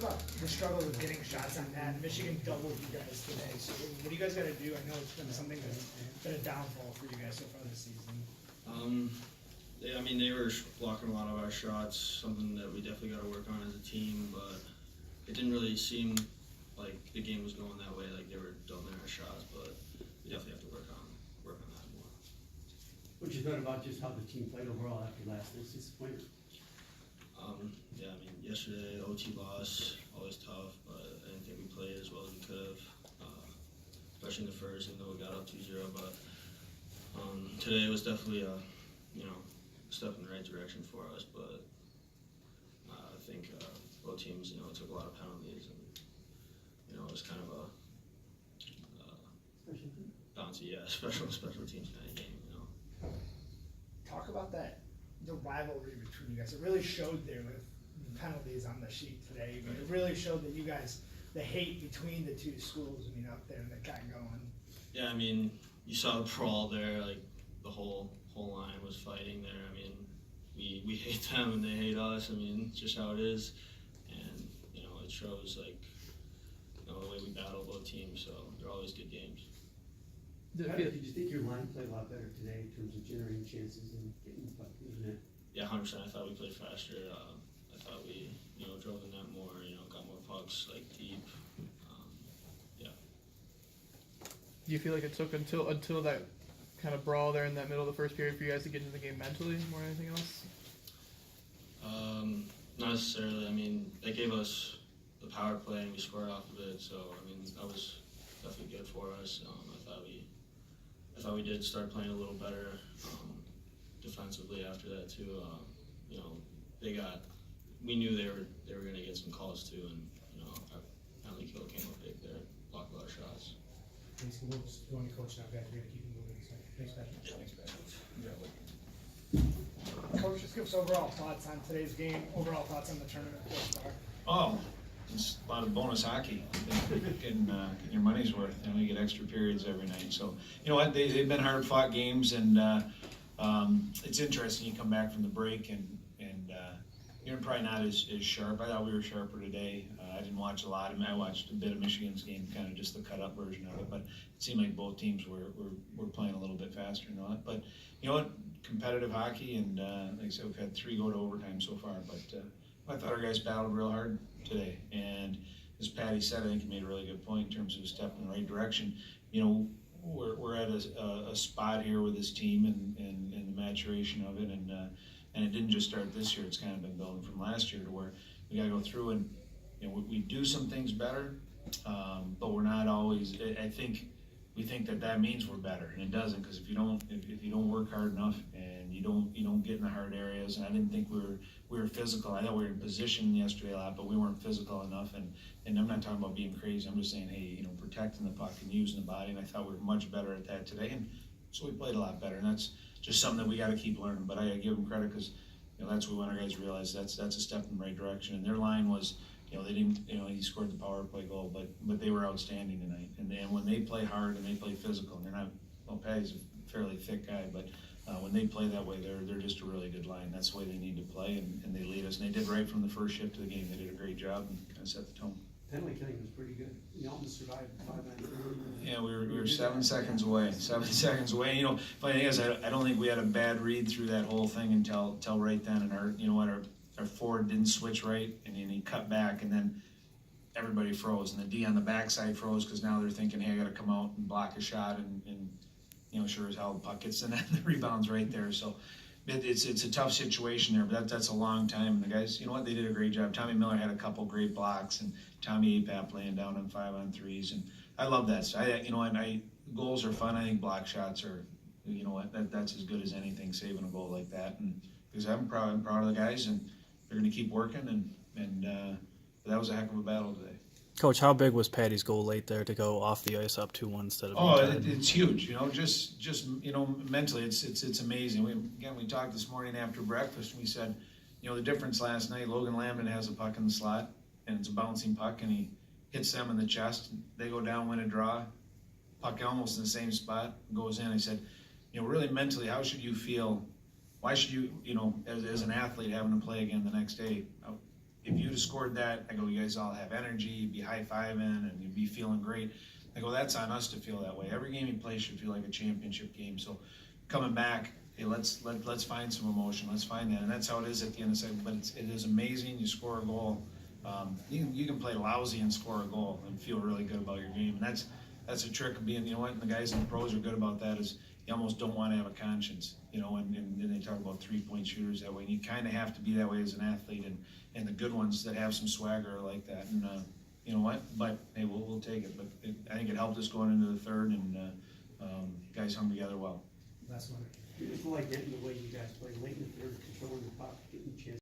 about the struggle with getting shots on net. Michigan doubled you guys today. So what do you guys got to do? I know it's been something that's been a downfall for you guys so far this season. They were blocking a lot of our shots, something that we definitely got to work on as a team, but it didn't really seem like the game was going that way, like they were doubling our shots, but we definitely have to work on that more. What you thought about just how the team played overall after last night's disappointment? Yesterday, the OT loss, always tough, but I didn't think we played as well as we could have, especially in the first, even though we got up 2-0, but today was definitely a step in the right direction for us, but I think both teams, took a lot of penalties, and it was kind of a bouncy, special teams kind of game. Talk about the rivalry between you guys. It really showed there with the penalties on the sheet today. I mean, it really showed that you guys, the hate between the two schools, out there that got going. Yeah, you saw the brawl there, like the whole line was fighting there. We hate them and they hate us. It's just how it is, and it shows like the way we battle both teams. So they're always good games. Did you think your line played a lot better today in terms of generating chances and getting the puck in the net? Yeah, 100%. I thought we played faster. I thought we drove the net more. Got more pucks like deep. Do you feel like it took until that kind of brawl there in that middle of the first period for you guys to get into the game mentally more than anything else? Not necessarily. They gave us the power play and we scored off of it, so that was definitely good for us. I thought we did start playing a little better defensively after that too. We knew they were going to get some calls too, and our penalty kill came up big there, blocked a lot of shots. Thanks, we'll just go on to coach now, guys. We got to keep it moving. So, thanks, Patrick. Thanks, Patrick. Coach, just give us overall thoughts on today's game, overall thoughts on the tournament so far. Oh, it's a lot of bonus hockey, getting your money's worth. You get extra periods every night. So, you know what, they've been hard-fought games, and it's interesting. You come back from the break, and you're probably not as sharp. I thought we were sharper today. I didn't watch a lot of them. I watched a bit of Michigan's game, kind of just the cut-up version of it, but it seemed like both teams were playing a little bit faster and all that. But, you know what, competitive hockey, and like I said, we've had 3 go to overtime so far, but I thought our guys battled real hard today, and as Patty said, I think he made a really good point in terms of a step in the right direction. We're at a spot here with this team and the maturation of it, and it didn't just start this year. It's kind of been building from last year to where we got to go through and we do some things better, but we're not always. I think we think that means we're better, and it doesn't, because if you don't work hard enough and you don't get in the hard areas, and I didn't think we were physical. I thought we were in position yesterday a lot, but we weren't physical enough. And I'm not talking about being crazy. I'm just saying, hey, protecting the puck and using the body. And I thought we were much better at that today, and so we played a lot better. And that's just something that we got to keep learning. But I give them credit, because that's what we want our guys to realize. That's a step in the right direction. And their line was. They didn't. He scored the power play goal, but they were outstanding tonight. And when they play hard and they play physical, and they're not. Well, Patty's a fairly thick guy, but when they play that way, they're just a really good line. That's the way they need to play, and they lead us. And they did right from the first shift of the game. They did a great job and kind of set the tone. Penalty killing was pretty good. We almost survived 5-9. Yeah, we were 7 seconds away. 7 seconds away. Funny thing is, I don't think we had a bad read through that whole thing until right then. And our forward didn't switch right, and then he cut back, and then everybody froze, and the D on the backside froze, because now they're thinking, hey, I got to come out and block a shot, and sure as hell the puck gets in that, and the rebound's right there. So it's a tough situation there, but that's a long time. And the guys, they did a great job. Tommy Miller had a couple great blocks, and Tommy Apap laying down on 5-on-3s, and I love that. So goals are fun. I think block shots are, that's as good as anything, saving a goal like that. And because I'm proud of the guys, and they're going to keep working, and that was a heck of a battle today. Coach, how big was Patty's goal late there to go off the ice up 2-1 instead of? It's huge. Just mentally, it's amazing. We talked this morning after breakfast, and we said, the difference last night. Logan Lambden has a puck in the slot, and it's a bouncing puck, and he hits them in the chest. They go down, win a draw. Puck almost in the same spot, goes in. I said, really mentally, how should you feel? Why should you, as an athlete having to play again the next day? if you'd have scored that, I go, you guys all have energy, you'd be high-fiving, and you'd be feeling great. I go, that's on us to feel that way. Every game you play should feel like a championship game. So coming back, hey, let's find some emotion. Let's find that, and that's how it is at the end of the second. But it is amazing. You score a goal. You can play lousy and score a goal and feel really good about your game. And that's a trick of being, you know what, and the guys in the pros are good about that, is you almost don't want to have a conscience, you know, and they talk about 3-point shooters that way. And you kind of have to be that way as an athlete, and the good ones that have some swagger are like that. And you know what, but hey, we'll take it. But I think it helped us going into the third, and guys hung together well. Last one. It's like that in the way you guys play late in the third, controlling the puck, getting chances.